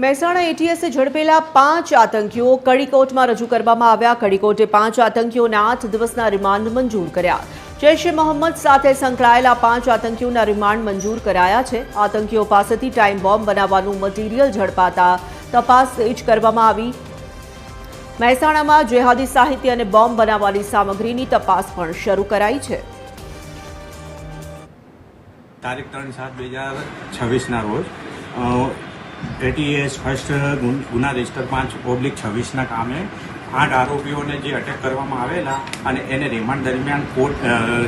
મહેસાણા એટીએસે ઝડપેલા 5 આતંકીઓ કડીકોટમાં રજૂ કરવામાં આવ્યા। કડીકોટે 5 આતંકીઓના 8 દિવસના રિમાન્ડ મંજૂર કર્યા। જૈશ-એ મોહમ્મદ સાથે સંકળાયેલા 5 આતંકીઓના રિમાન્ડ મંજૂર કરાયા છે। આતંકીઓ પાસેથી ટાઈમ બોમ્બ બનાવવાનું મટીરિયલ ઝડપાતા તપાસ તેજ કરવામાં આવી। મહેસાણામાં જેહાદી સાહિત્ય અને બોમ્બ બનાવવાની સામગ્રીની તપાસ પણ શરૂ કરાઈ છે। તારીખ 3/7/2026 રોજ એટીએસ ફર્સ્ટ ગુના રજિસ્ટર 5/26 કામે 8 આરોપીઓને જે અટેક કરવામાં આવેલા અને એને રિમાન્ડ દરમિયાન કોર્ટ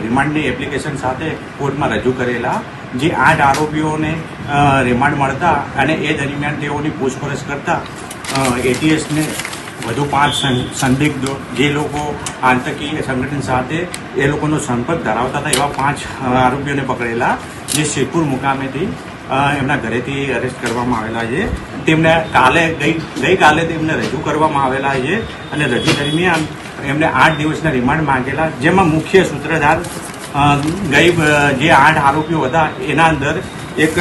રિમાન્ડની એપ્લિકેશન સાથે કોર્ટમાં રજૂ કરેલા। જે 8 આરોપીઓને રિમાન્ડ મળતા અને એ દરમિયાન તેઓની પૂછપરછ કરતા એટીએસને વધુ 5 સંદિગ્ધો જે લોકો આતંકી સંગઠન સાથે એ લોકોનો સંપર્ક ધરાવતા હતા એવા 5 આરોપીઓને પકડેલા, જે શેખપુર મુકામેથી એમના ઘરેથી અરેસ્ટ કરવામાં આવેલા છે। તેમને ગઈકાલે તેમને રજૂ કરવામાં આવેલા છે અને રજૂ દરમિયાન એમને 8 દિવસના રિમાન્ડ માંગેલા, જેમાં મુખ્ય સૂત્રધાર જે 8 આરોપીઓ હતા એના અંદર એક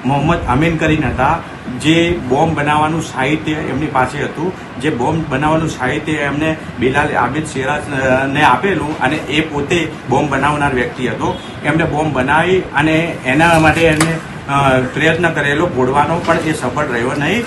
મોહમ્મદ અમીન કરીને હતા, જે બોમ્બ બનાવવાનું સાહિત્ય એમની પાસે હતું। જે બોમ્બ બનાવવાનું સાહિત્ય એમને બિલાલ આબિદ સિરાજને આપેલું અને એ પોતે બોમ્બ બનાવનાર વ્યક્તિ હતો। એમને બોમ્બ બનાવી અને એના માટે એમને પ્રયત્ન કરેલો ફોડવાનો, પણ એ સફળ રહ્યો નહીં।